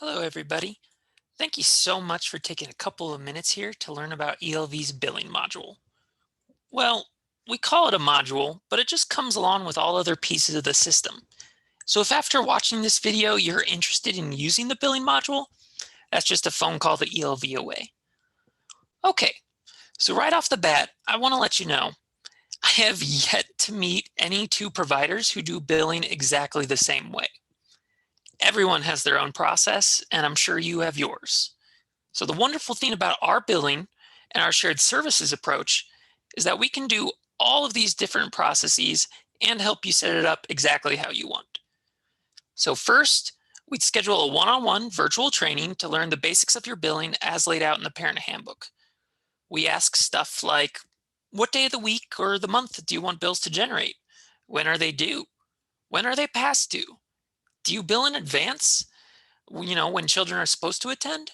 Hello, everybody. Thank you so much for taking a couple of minutes here to learn about ELV's billing module. Well, we call it a module, but it just comes along with all other pieces of the system. So if after watching this video, you're interested in using the billing module, that's just a phone call to ELV away. Okay, so right off the bat, I want to let you know, I have yet to meet any two providers who do billing exactly the same way. Everyone has their own process, and I'm sure you have yours. So the wonderful thing about our billing and our shared services approach is that we can do all of these different processes and help you set it up exactly how you want. So first, we'd schedule a one-on-one virtual training to learn the basics of your billing as laid out in the parent handbook. We ask stuff like, what day of the week or the month do you want bills to generate? When are they due? When are they past due? Do you bill in advance? When children are supposed to attend?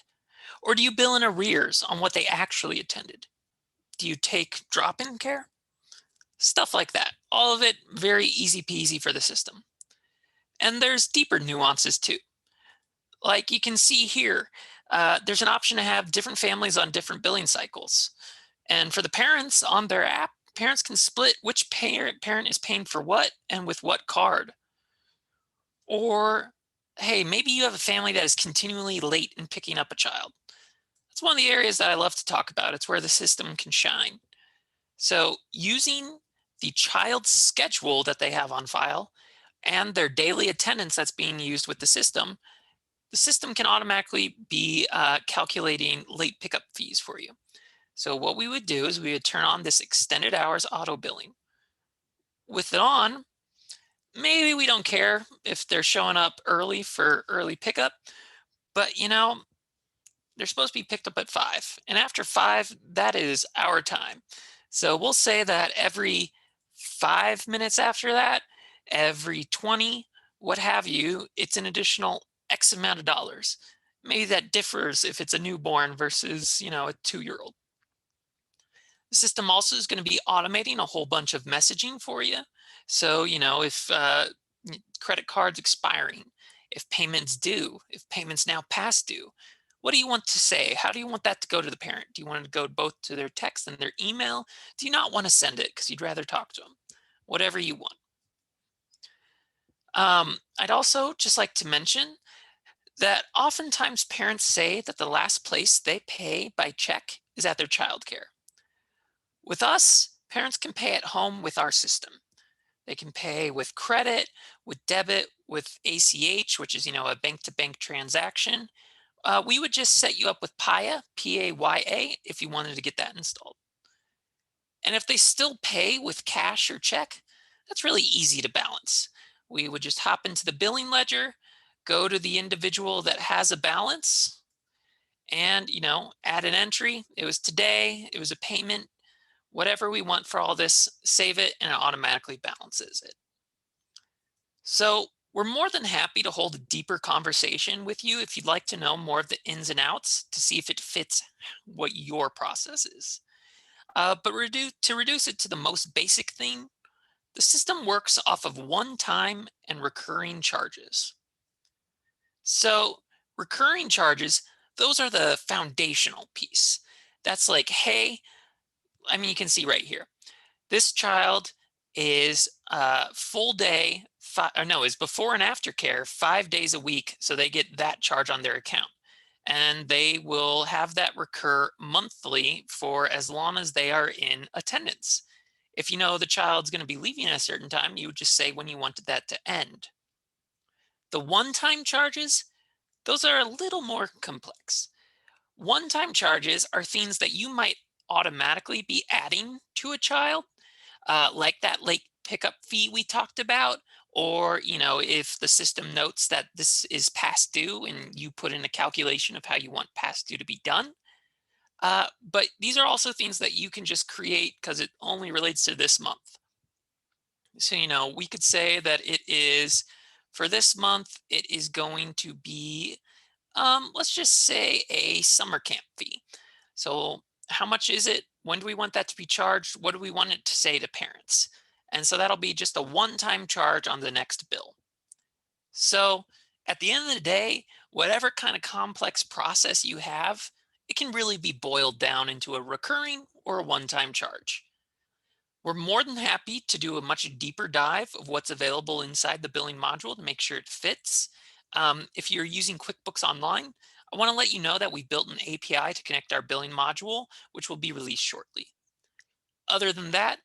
Or do you bill in arrears on what they actually attended? Do you take drop-in care? Stuff like that. All of it very easy peasy for the system. And there's deeper nuances too. Like you can see here, there's an option to have different families on different billing cycles. And for the parents on their app, parents can split which parent is paying for what and with what card. Or, hey, maybe you have a family that is continually late in picking up a child. That's one of the areas that I love to talk about. It's where the system can shine. So using the child's schedule that they have on file and their daily attendance that's being used with the system can automatically be calculating late pickup fees for you. So what we would do is we would turn on this extended hours auto billing. With it on, maybe we don't care if they're showing up early for early pickup, but they're supposed to be picked up at 5. And after 5, that is our time. So we'll say that every 5 minutes after that, every 20, what have you, it's an additional X amount of dollars. Maybe that differs if it's a newborn versus, a 2-year-old. The system also is going to be automating a whole bunch of messaging for you. So, if credit cards expiring, if payments due, if payments now past due, what do you want to say? How do you want that to go to the parent? Do you want it to go both to their text and their email? Do you not want to send it because you'd rather talk to them? Whatever you want. I'd also just like to mention that oftentimes parents say that the last place they pay by check is at their childcare. With us, parents can pay at home with our system. They can pay with credit, with debit, with ACH, which is, a bank-to-bank transaction. We would just set you up with Paya, Paya, if you wanted to get that installed. And if they still pay with cash or check, that's really easy to balance. We would just hop into the billing ledger, go to the individual that has a balance, and, add an entry. It was today, it was a payment, whatever we want for all this, save it, and it automatically balances it. So we're more than happy to hold a deeper conversation with you if you'd like to know more of the ins and outs to see if it fits what your process is. But to reduce it to the most basic thing, the system works off of one-time and recurring charges. So recurring charges, those are the foundational piece. That's like, hey, you can see right here. This child is full day, is before and after care 5 days a week. So they get that charge on their account. And they will have that recur monthly for as long as they are in attendance. If you know the child's going to be leaving at a certain time, you would just say when you wanted that to end. The one-time charges, those are a little more complex. One-time charges are things that you might automatically be adding to a child, like that late pickup fee we talked about, or if the system notes that this is past due and you put in a calculation of how you want past due to be done. But these are also things that you can just create because it only relates to this month. So, we could say that it is for this month, it is going to be, let's just say a summer camp fee. So how much is it? When do we want that to be charged? What do we want it to say to parents? And so that'll be just a one-time charge on the next bill. So At the end of the day, whatever kind of complex process you have, it can really be boiled down into a recurring or a one-time charge. We're more than happy to do a much deeper dive of what's available inside the billing module to make sure it fits. If you're using QuickBooks Online, I want to let you know that we built an API to connect our billing module, which will be released shortly. Other than that,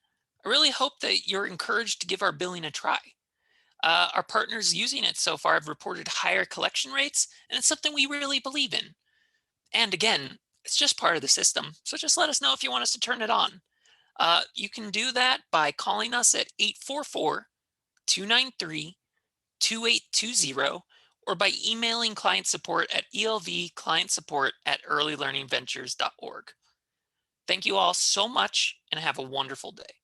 I really hope that you're encouraged to give our billing a try. Our partners using it so far have reported higher collection rates, and it's something we really believe in. And again, it's just part of the system, so just let us know if you want us to turn it on. You can do that by calling us at 844 293 2820 or by emailing client support at elvclientsupport@earlylearningventures.org. Thank you all so much and have a wonderful day.